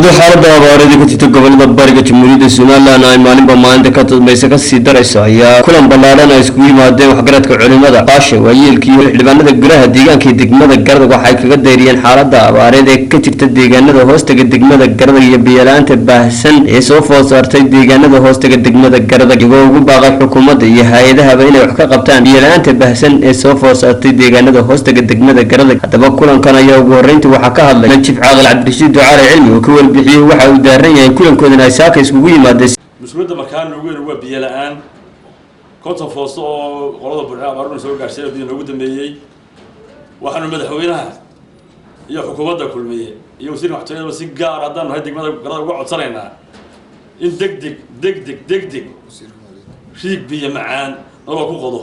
iyadoo xaaladda abaareed ka jirta gobolada bariga Jamhuuriyadda Soomaaliland ay maalinba maalinta ka dambaysa ka sii darayso ayaa kulan ballaaran ay isku yimaadeen waxgaradka culimada qaashay waayeelkii iyo xildhibaanada golaha deegaanka ee degmada Garadeg waxay kaga deeriyeen xaaladda abaareed ee ka jirta deegaanada hoostaga degmada Garadeg iyo biyalaanta baahsan ee soo food saartay deegaanada hoostaga degmada Garadeg iyagoo ugu baaqay xukuumadda iyo hay'adaha inay wax ka qabtaan biyalaanta baahsan ee soo food saartay deegaanada hoostaga degmada Garadeg hadaba kulankan ayaa ugu horeyntii waxa ka hadlay Najib Caaqil Cabdirashiid Ducaale Cilmi oo ka warbixiyay waxa uu daaran yahay kulankoodan ay saaka iskugu yimaadeen مسؤولية مكان نقول هو بيلان كنت فاصل قرض برعاء مرون سوى قارسية بدين نقول دمية وحنا مدحوينها هي حكومة كل مية هي وسير محتوى بس جار هذا هاي دق ماذا قاعد صلينا إن دق فيك بيا معان الله كوقضه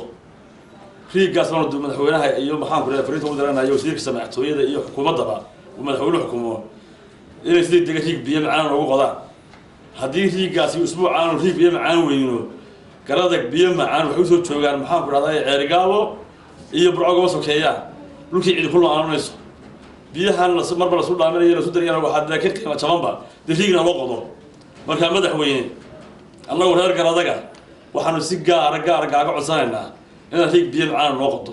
فيك قاس مرون مدحوينها يوم محام كل فريق مدرنا هي وسير سمعت وهي هي حكومة بقى ومدحوينه حكومة إن سير دق فيك بيا معان وقضاء هذه ريقاسي أسبوع عن ريق بيا معان وينو Garadeg بيا معان وحوسه شوغان محام كرادا عرقاو iyo burco sokeeya dhulkii cid ku la'aanayso biyahan la mar bala soo dhaamanayay la soo dariyay waxa ka qiimo jabanba diriigna loo qodo marka madaxweyne annagu reer Garadega waxaanu si gaar gaaga codsanaynaa in riig biya macaan loo qodo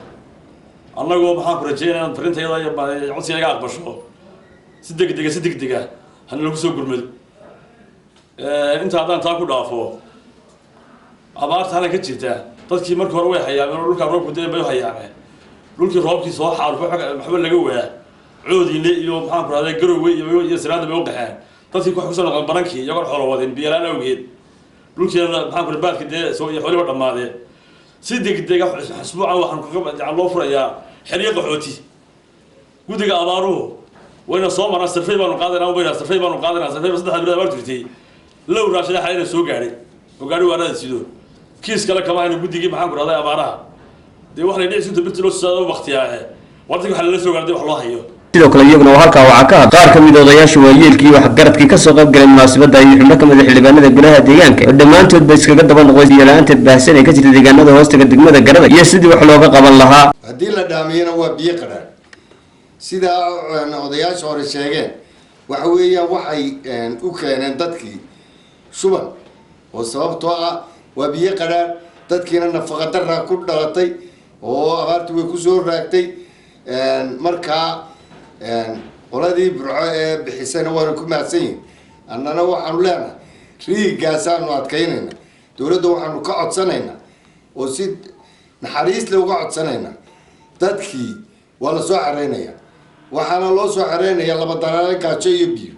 annagu maxaan ku rajaynaynaa farintayda iyo codsiga aqbasho si degdega han lagu soo gurmado inta hadaan taa ku dhaafo abaartaana ka jirta dadkii markii hore way hayaameen dhulka roobku deebay hayaameen dhulkii roobkii soo xaalfo waxba laga waaya coodiine iyo maxaan ku raadey garowga iyo siraada bay u qaxeen dadkii ku xusoo noqon barankii iyaga xoolo wadeen biyalaan awgeed dhulkii maxaan ku baadka dee soo iyo xoolo dhamaadeen si degdeg ah xisbuucan waxaan ku gacan loo furayaa xiriir qaxooti gudiga abaaruhu wayna soo maraan sarfay baanu qaadanaa sarfay saddex bilood abaar jirtay لو راشد حالنا سوق عليه وقالوا أنا سيدو كيس كلا كمان بدي جيب محمد هذا أبارة دي واحد يدعي سيدو بنت لوس هذا وقتها وقتك حلنا سوق عليه والله هيو sidoo kale iyaguna halka waxa ka qaar ka mid ah odayaasha waayeelkii wax garadkii ka soo qayb galay munaasabada ay xubno ka mid ah xildhibaanada golaha deegaanka dhamaantood bay iskaga daba noqday biyalaanta baahsan ee ka jirta deegaanada hoostaga degmada Garadeg iyo sidii wax looga qaban lahaa hadii la dhaamiyana waa biyo qadar sida odayaasha hore sheegeen waxa weeyaan waxay u keeneen dadkii شبان وسببتها وبيا قرار تذكرنا نفقة درا كل دلتي وأبارت ويكسور راكتي مركا ولدي بحسين وانكم معسين أننا وحنو لنا ريق جاسان واتكيننا تورد وحنو قعد سنينا وسيد نحريس لو قعد سنينا تذكي ولا سو حرينا يا وحنا لو سو حرينا يلا بدنا كاشي يبيو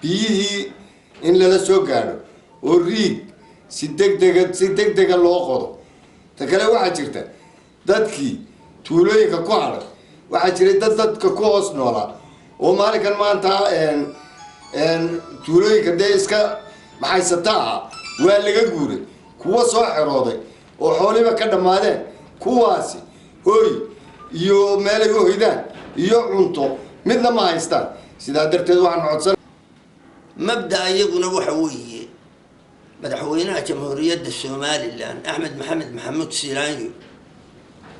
بيه in la soo gaaro oo riig si degdeg loo qodo ta kale waxa jirta dadkii tuulooyinka ku haray waxa jiray dadka ku hoos noolaa oo maalinkan maanta tuulooyinka iska maxay sataa waa laga guuray kuwa soo xirooday oo xooliba ka dhamaadeen kuwaasi hooy iyo meel ay u hoydaan iyo cunto midna ma haystaan sidaa darteed waxaan codsan مبدأ يقولنا وحويه مدحوينها جمهورية الصوماليلاند أحمد محمود سيرانيو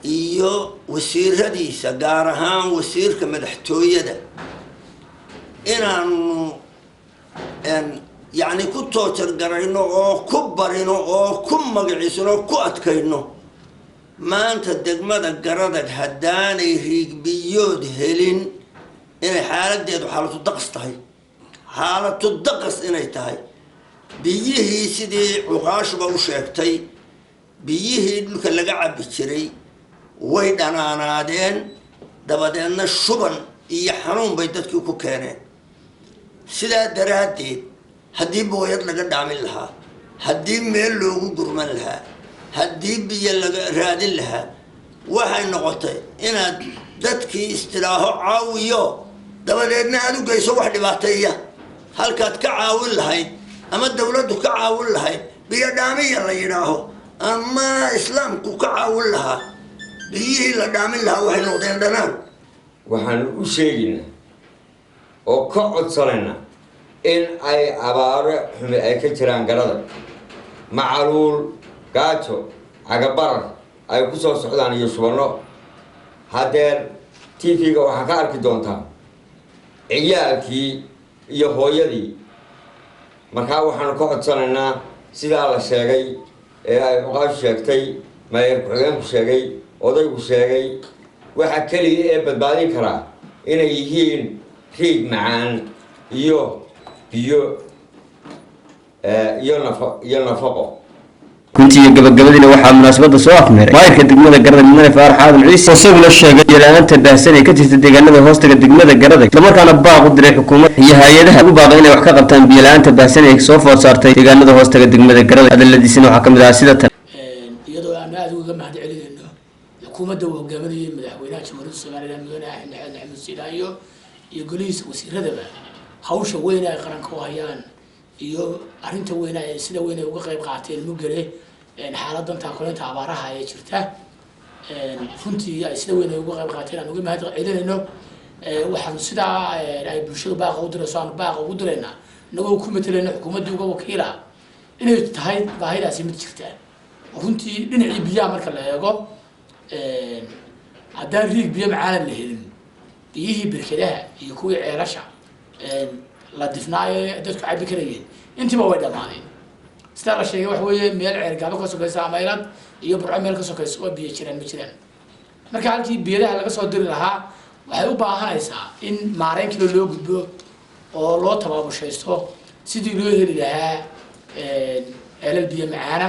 إيو وسير هديسة قارهان وسير كمدحتوية ده إن يعني كنتو ترقرينو أو كبرينو أو كم مقعيسنو كو أتكينو ما أنت الدقمة قردك هداني هيك بيود هلين إن حالة ديدو حالة الدقس تهي حالة الدقس إني تهي بيه سيدي عقاش بوشيكتي بيه لك اللي قاعد بيشري ويد أنا نادين دبدنا الشبن يحنون بيتك كوكانين سيدا دراتي هدي بويد لك دعمل لها هدي ميل لوغو قرمان لها هدي بيه لك رادل لها وحي نقطة إنا دتكي استلاهو عاويو دبدنا هدو قيسو واحد باتيه halkaad ka caawin lahayd ama dawladdu ka caawin lahayd biyadaamiya la yiraahdo ama islaamku ka caawin lahaa biyihii la dhaamin lahaa waxay noqdeen dhanaan waxaan u sheegaynaa oo ka codsanayna in ay abaaro xumi ay ka jiraan Garadeg macaluul gaajo cagabarar ay ku soo socdaan iyo shubano hadeer TV-ga waxaa ka arki doontaa ciyaalkii iyo hooyadii markaa waxaanu ka codsanaynaa sidaa la sheegay ee ay cuqaashu sheegtay maayir ku-xigeenku sheegay odaygu sheegay waxa keliya ee badbaadin karaa inay yihiin riig macaan iyo biyo iyo nafaqo كنتي gabagabadina waxaa munaasabada soo afmeeray maayirka degmada Garada Mudane Faarax Aadan Ciise oo la sheegay yaraanta baahsan ee ka jirta deegaanada hoostaga degmada Garada isla markaana baaq u diray xukuumadda iyo hay'adaha u baaqay inay wax ka qabtaan biyo la'aanta baahsan ee soo food saartay deegaanada hoostaga degmada Garada hadaladiisina waxa kamid ah sida tan iyadoo aan aad uga mahad celinayno xukuumadda uu hogaaminayay madaxweynaha Jamhuuriyadda Soomaaliland Mudane Axmed Siidaayo iyo golihiisa wasiiradaba hawsha weyn ay qaranka u hayaan iyo arinta weyn ay sida weyn ay uga qayb qaateen mugale xaaladdan taakuleynta abaaraha ay jirta runtii ay sida weyn ay uga qayb qaateen aan uga mahad celinayno waxaan sida ay bulshada baaqa u dirayso aan baaqa ugu diraynaa nagoo ku metelayna xukuumadda uga wakiila inay tahay baahidaasi mid jirta runtii dhinacii biyaha marka la eego haddaan riig biyo macaan la helin biyihii berkadaha iyo kuwii ceelasha la difnaayo dadku cabi karayeen intiba way dhamaadeen sida la sheegay wax weeye meel ceergaabo ka sokaysa ameelad iyo burco meel ka sokaysa oo biyo jiraan ma jiraan marka halkii biyaha laga soo diri lahaa waxay u baahanaysaa in maareyn kale loo gudbo oo loo tabaabashaysto sidii loo heli lahaa ceelal biyo macaana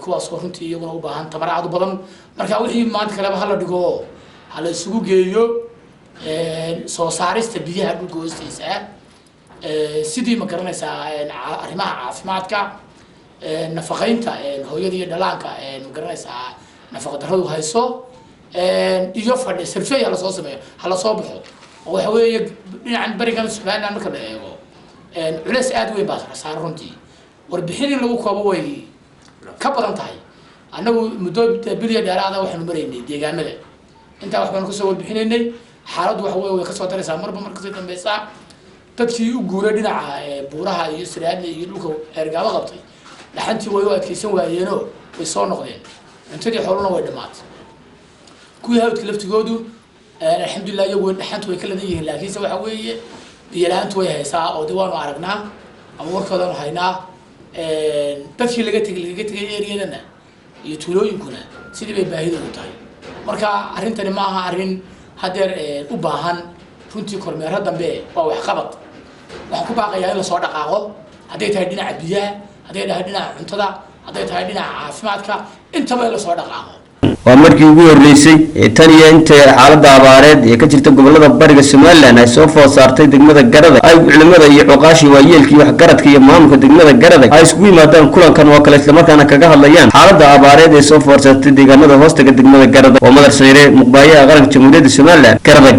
kuwaas oo runtii iyaguna u baahan tamar aad u badan marka wixii maanta kaleba hala dhigo hala isugu geeyo soo saarista biyaha dhulka hoostiisa sidii ma garanaysaa arrimaha caafimaadka nafaqeynta hooyada iyo dhalaanka ma garanaysaa nafaqa darradu hayso iyo fadhi survey hala soo sameeyo hala soo baxo oo waxa weeye dhinacan barigan Soomaaliland marka la eego culays aad weyn baa saaran runtii warbixin in lagu koobo way ka badan tahay annagu muddo biliya dheeraada waxaanu maraynay deegaamada intaa wax baan ku soo warbixinaynay xaaladdu waxa weeye way ka soo daraysaa marba marka sii dambaysa dadkii u guuray dhinaca buuraha iyo siraadle iyo dhulka ergaabo qabtay dhaxantii way u adkaysan waayeenoo way soo noqdeen cuntadii xooluna way dhamaatay kuwii hawdka laftigoodu alxamdulilah iyagu dhaxantu way ka ladan yihiin laakiinse waxa weeye biyo la'aantu way haysaa oo de waanu aragnaa ama warkoodaanu haynaa dadkii laga tegay eriyadana iyo tuulooyinkuna sidii bay baahidoodu tahay marka arrintani ma aha arrin hadeer u baahan runtii kormeero dambe waa wax qabad waxaan ku baaqayaa in la soo dhaqaaqo hadday tahay dhinaca biyaha hadday tahay dhinaca cuntada hadday tahay dhinaca caafimaadka intaba in la soo dhaqaaqo waa markii ugu horeysay tan iyo inta xaaladda abaareed ee ka jirta gobolada bariga Soomaaliland ay soo food saartay degmada Garada ay culimada iyo cuqaashi waayeelkii wax garadka iyo maamulka degmada Garada ay isku yimaadaan kulankan oo kale isla markaana kaga hadlayaan xaaladda abaareed ee soo food saartay deegaanada hoostaga degmada Garada oo madar sayre muqbaaya qaranka Jamhuuriyadda Soomaaliland Garada